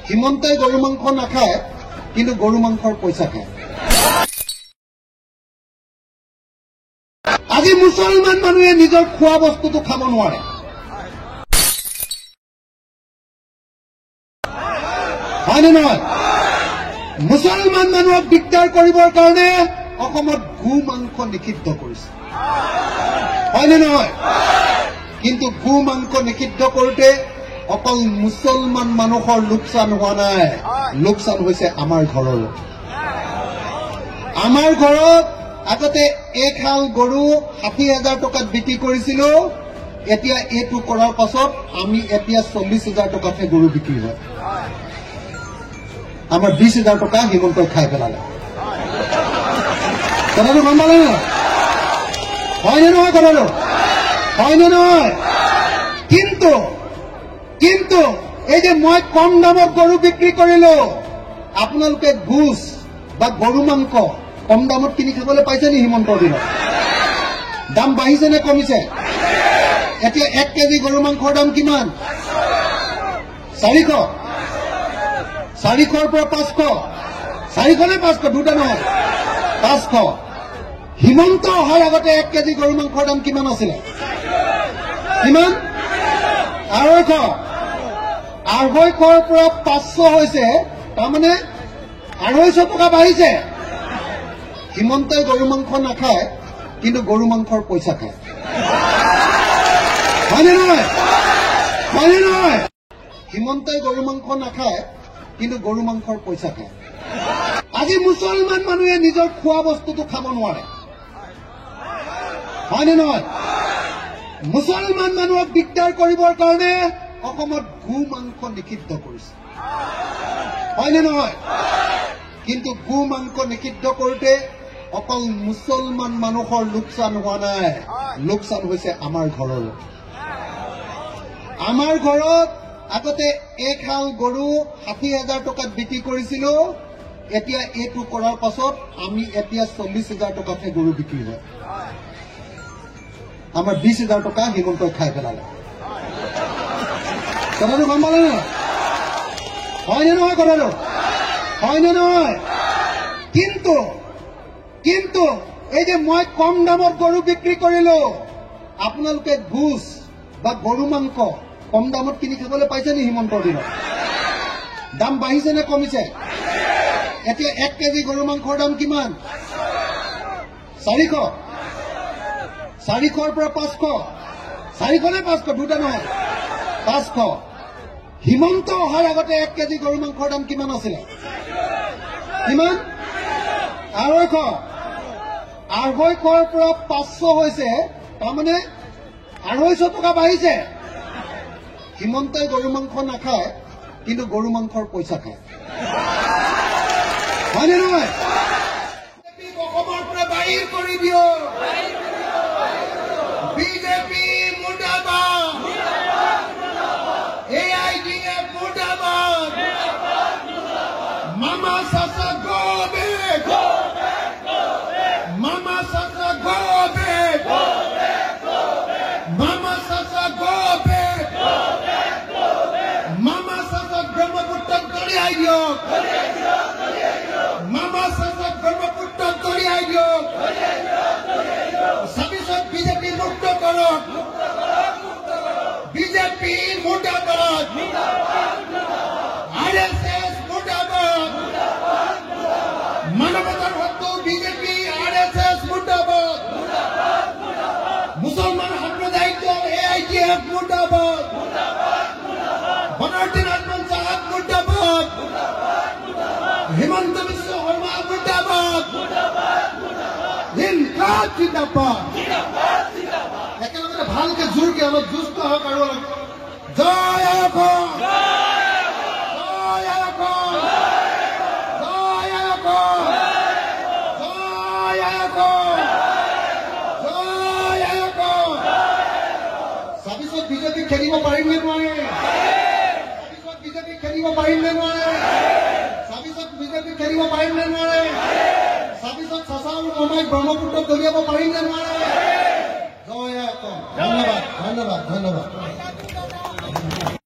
হিমন্তই গৰু মাংস নাখায়, কিন্তু গৰু মাংসৰ পইচা খায়। আজি মুছলমান মানুহে নিজৰ খোৱা বস্তুটো খাব নোৱাৰে। হয়নে নহয়? মুছলমান মানুহক দিগদাৰ কৰিবৰ কাৰণে অসমত গো মাংস নিষিদ্ধ কৰিছে। হয়নে নহয়? কিন্তু গো মাংস নিষিদ্ধ কৰোঁতে অকল মুছলমান মানুহৰ লোকচান হোৱা নাই, লোকচান হৈছে আমাৰ ঘৰৰ। আমাৰ ঘৰত আগতে এখাল গৰু ৬০,০০০ টকাত বিক্ৰী কৰিছিলো, এতিয়া এইটো কৰাৰ পাছত আমি এতিয়া ৪০,০০০ টকাতহে গৰু বিক্ৰী হয়। আমাৰ ২০,০০০ টকা হিমন্তই খাই পেলালে। কথাটো গম পালে ন? হয়নে নহয় কথাটো? হয়নে নহয়? কিন্তু এই যে মই কম দামত গৰু বিক্ৰী কৰিলো, আপোনালোকে ঘোষ বা গৰু মাংস কম দামত কিনি খাবলৈ পাইছে নি? হিমন্তৰ দিনত দাম বাঢ়িছে নে কমিছে? এতিয়া ১ কেজি গৰু মাংসৰ দাম কিমান? ৪০০। ৪০০ৰ পৰা ৫০০। ৪০০ নে ৫০০? দুটা নহয়, ৫০০। হিমন্ত অহাৰ আগতে ১ কেজি গৰু মাংসৰ দাম কিমান আছিলে? কিমান? ২৫০। ২৫০ৰ পৰা ৫০০ হৈছে, তাৰমানে ২৫০ টকা বাঢ়িছে। হিমন্তই গৰু মাংস নাখায়, কিন্তু গৰু মাংসৰ পইচা খায়। হয়নে নহয়? হয়নে নহয়? হিমন্তই গৰু মাংস নাখায়, কিন্তু গৰু মাংসৰ পইচা খায়। আজি মুছলমান মানুহে নিজৰ খোৱা বস্তুটো খাব নোৱাৰে। হয়নে নহয়? মুছলমান মানুহক দিগদাৰ কৰিবৰ কাৰণে অসমত গো মাংস নিষিদ্ধ কৰিছে। হয়নে নহয়? কিন্তু গো মাংস নিষিদ্ধ কৰোঁতে অকল মুছলমান মানুহৰ লোকচান হোৱা নাই, লোকচান হৈছে আমাৰ ঘৰৰ। আমাৰ ঘৰত আগতে এখাল গৰু ৬০,০০০ টকাত বিক্ৰী কৰিছিলো, এতিয়া এইটো কৰাৰ পাছত আমি এতিয়া ৪০,০০০ টকাতহে গৰু বিক্ৰী হয়। আমাৰ ২০,০০০ টকা হিমন্তই খাই পেলালে। কথাটো গম পালে ন? হয়নে নহয় কথাটো? হয়নে নহয়? কিন্তু এই যে মই কম দামত গৰু বিক্ৰী কৰিলো, আপোনালোকে ঘোষ বা গৰু মাংস কম দামত কিনি খাবলৈ পাইছে নি? হিমন্তৰ দিনত দাম বাঢ়িছে নে কমিছে? এতিয়া ১ কেজি গৰু মাংসৰ দাম কিমান? ৪০০। ৪০০ৰ পৰা ৫০০। ৪০০ নে ৫০০? দুটা নহয়, ৫০০। হিমন্ত অহাৰ আগতে ১ কেজি গৰু মাংসৰ দাম কিমান আছিলে? কিমান? ২৫০। ২৫০ৰ পৰা ৫০০ হৈছে, তাৰমানে ২৫০ টকা বাঢ়িছে। হিমন্তই গৰু মাংস নাখায়, কিন্তু গৰু মাংসৰ পইচা খায়। হয়নে নহয়? অসমৰ পৰা বাহিৰ কৰি দিয়ক। বিজেপি মুৰ্দাবাদ, AIDF মুৰ্দাবাদ, মামা চাচা গো বেক, মামা চাচা গো বেক, মামা চাচা গো বেক, মামা চাচা ব্ৰহ্মপুত্ৰক দলিয়াই দিয়ক, মামা চাচাক ব্ৰহ্মপুত্ৰক দলিয়াই দিয়ক। ২৬ত বিজেপি মুক্ত কৰক। বিজেপি মুৰ্দাবাদ, RSS মুৰ্দাবাদ, মানৱতাৰ শত্ৰু বিজেপি RSS মুৰ্দাবাদ, মুছলমান সাম্প্ৰদায়িক দল AIDF মুৰ্দাবাদ, বনাৰ্দিন আজমল চাহাব মুৰ্দাবাদ, হিমন্ত বিশ্ব শৰ্মা মুৰ্দাবাদ, জিন্দাবাদ জিন্দাবাদ। একেলগে ভালকে জোৰকে অলপ দুষ্ট হওক আৰু অলপ জয় অসম, জয় অসম, জয় অসম, জয় অসম, জয় অসম। ২৬ত বিজেপিক খেলিব পাৰিম নে নোৱাৰে? ২৬ত বিজেপিক খেলিব পাৰিম নে নোৱাৰে? ২৬ত বিজেপিক খেলিব পাৰিম নে নোৱাৰে? ২৬ত চাচা আৰু মামাই ব্ৰহ্মপুত্ৰক দলিয়াব পাৰিম নে নোৱাৰে? জয় অসম। ধন্যবাদ, ধন্যবাদ, ধন্যবাদ।